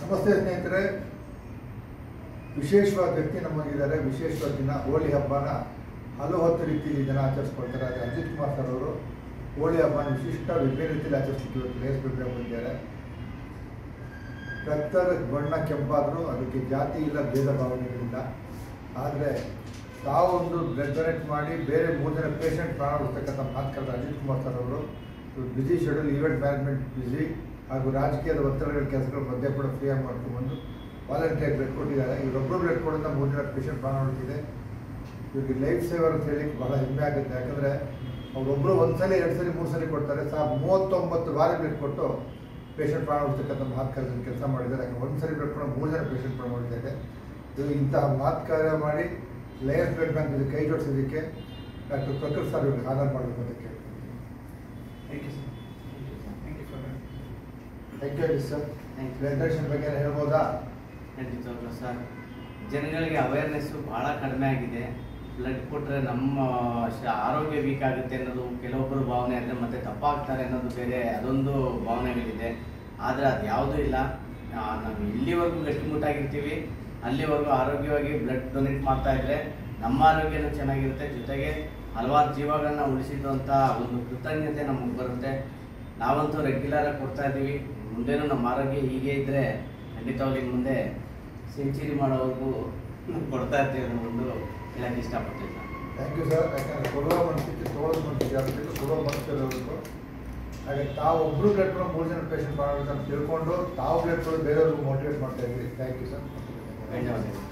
ನಮಸ್ತೆ ಸ್ನೇಹಿತರೆ, ವಿಶೇಷವಾದ ವ್ಯಕ್ತಿ ನಮಗಿದ್ದಾರೆ. ವಿಶೇಷವಾದ ದಿನ ಹೋಳಿ ಹಬ್ಬನ ಹತ್ತು ರೀತಿಯಲ್ಲಿ ಜನ ಆಚರಿಸ್ಕೊಳ್ತಾರೆ. ಆದರೆ ಅಜಿತ್ ಕುಮಾರ್ ಸರ್ ಅವರು ಹೋಳಿ ಹಬ್ಬನ ವಿಶಿಷ್ಟ ವಿಭಿನ್ನ ರೀತಿಯಲ್ಲಿ ಆಚರಿಸ್ತಿದ್ರು. ಲೇಸ್ ಪ್ರೋಗ್ರಾಮ್ ಬಂದಿದ್ದಾರೆ. ಕತ್ತರ ಬಣ್ಣ ಕೆಂಪಾದರೂ ಅದಕ್ಕೆ ಜಾತಿ ಇಲ್ಲ, ಭೇದ ಭಾವನೆಗಳಿಲ್ಲ. ಆದರೆ ತಾವೊಂದು ಬ್ಲಡ್ ಡೊನೇಟ್ ಮಾಡಿ ಬೇರೆ 3 ಜನ ಪೇಷಂಟ್ ಪ್ರಾಣ ಉಳಿಸ್ತಕ್ಕಂಥ ಮಾತುಕತೆ ಅಜಿತ್ ಕುಮಾರ್ ಸರ್ ಅವರು busy schedule, event management busy ಹಾಗೂ ರಾಜಕೀಯದ ಒತ್ತಡಗಳ ಕೆಲಸಗಳ ಮಧ್ಯೆ ಕೂಡ ಫ್ರೀಯಾಗಿ ಮಾಡ್ಕೊಂಡ್ಬಂದು ವಾಲಂಟಿಯರ್ ಬ್ಲಡ್ ಕೊಟ್ಟಿದ್ದಾರೆ. ಇವರೊಬ್ಬರು ಬ್ಲಡ್ ಕೊಡೋದ್ರಿಂದ 3 ಜನ ಪೇಷಂಟ್ ಪ್ರಾಣ ಉಳಿತಿದೆ. ಇವ್ರಿಗೆ ಲೈಫ್ ಸೇವರ್ ಅಂತ ಹೇಳಿ ಬಹಳ ಹೆಮ್ಮೆ ಆಗುತ್ತೆ. ಯಾಕಂದರೆ ಅವರೊಬ್ಬರು 1 ಸಲ 2 ಸಲ 3 ಸಲ ಕೊಡ್ತಾರೆ. 39 ಬಾರಿ ಬ್ಲಡ್ ಕೊಟ್ಟು ಪೇಷಂಟ್ ಪ್ರಾಣ ಉಳಿಸ್ತಕ್ಕಂಥ ಮಾತುಕತೆ ಕೆಲಸ ಮಾಡಿದ್ದಾರೆ. ಯಾಕಂದ್ರೆ 1 ಸಲ ಬ್ಲಡ್ ಕೊಡೋ 3 ಜನ ಪೇಷಂಟ್ ಪ್ರಾಣ ಉಳಿತಿದೆ. ಇದು ಇಂತಹ ಮಾತುಕತೆ ಮಾಡಿ ಲಯನ್ಸ್ ಬ್ಲಡ್ ಬ್ಯಾಂಕ್ ಇದು ಕೈ ಜೋಡಿಸೋದಕ್ಕೆ ಡಾಕ್ಟರ್ ಪ್ರಕೃತ್ ಸರ್ ಇವ್ರಿಗೆ ಆಧಾರ ಮಾಡಬೇಕು ಅಂತ ಕೇಳ್ತೀನಿ. Thank you sir. Blood donation ಬಗ್ಗೆ ಹೇಳ್ಬೋದಾ? ಖಂಡಿತವಾಗ್ಲೂ ಸರ್, ಜನಗಳಿಗೆ ಅವೇರ್ನೆಸ್ಸು ಭಾಳ ಕಡಿಮೆ ಆಗಿದೆ. ಬ್ಲಡ್ ಕೊಟ್ಟರೆ ನಮ್ಮ ಆರೋಗ್ಯ ವೀಕ್ ಆಗುತ್ತೆ ಅನ್ನೋದು ಕೆಲವೊಬ್ಬರು ಭಾವನೆ ಆದರೆ ಮತ್ತೆ ತಪ್ಪಾಗ್ತಾರೆ ಅನ್ನೋದು ಬೇರೆ ಅದೊಂದು ಭಾವನೆಗಳಿದೆ. ಆದರೆ ಅದು ಯಾವುದೂ ಇಲ್ಲ. ನಾವು ಇಲ್ಲಿವರೆಗೂ ಗಟ್ಟಿಮುಟ್ಟಾಗಿರ್ತೀವಿ, ಅಲ್ಲಿವರೆಗೂ ಆರೋಗ್ಯವಾಗಿ ಬ್ಲಡ್ ಡೊನೇಟ್ ಮಾಡ್ತಾ ಇದ್ದರೆ ನಮ್ಮ ಆರೋಗ್ಯನೂ ಚೆನ್ನಾಗಿರುತ್ತೆ, ಜೊತೆಗೆ ಹಲವಾರು ಜೀವಗಳನ್ನ ಉಳಿಸಿದ್ದು ಅಂತ ಒಂದು ಕೃತಜ್ಞತೆ ನಮಗೆ ಬರುತ್ತೆ. ನಾವಂತೂ ರೆಗ್ಯುಲರಾಗಿ ಕೊಡ್ತಾ ಇದ್ದೀವಿ. ಮುಂದೆನೂ ನಮ್ಮ ಆರೋಗ್ಯ ಹೀಗೆ ಇದ್ದರೆ ಖಂಡಿತವಾಗಿ ಮುಂದೆ ಸೆಂಚುರಿ ಮಾಡೋವರೆಗೂ ಕೊಡ್ತಾ ಇರ್ತೀವಿ ಅನ್ನೋ ಒಂದು ಹೇಳಕ್ಕೆ ಇಷ್ಟಪಡ್ತೀವಿ ಸರ್. Thank you sir. ಯಾಕಂದರೆ ಕೊಡುವ ಮನಸ್ಥಿತಿ ತೋಳದ ಮನಸ್ಥಿತಿ ಆಗಬೇಕು, ಕೊಡುವ ಮನಸ್ಸಿರೋದು. ಹಾಗೆ ತಾವು ಒಬ್ಬರು ಬ್ಲಡ್ ಕೊಡೋ 3 ಜನ ಪೇಷಂಟ್ ಮಾಡಬೇಕು ಅಂತ ತಿಳ್ಕೊಂಡು ತಾವು ಬ್ಲಡ್ ಕೊಡೋದು ಬೇರೆಯವ್ರಿಗೂ ಮೋಟಿವೇಟ್ ಮಾಡ್ತಾ ಇದ್ದೀವಿ. Thank you sir. ಧನ್ಯವಾದಗಳು.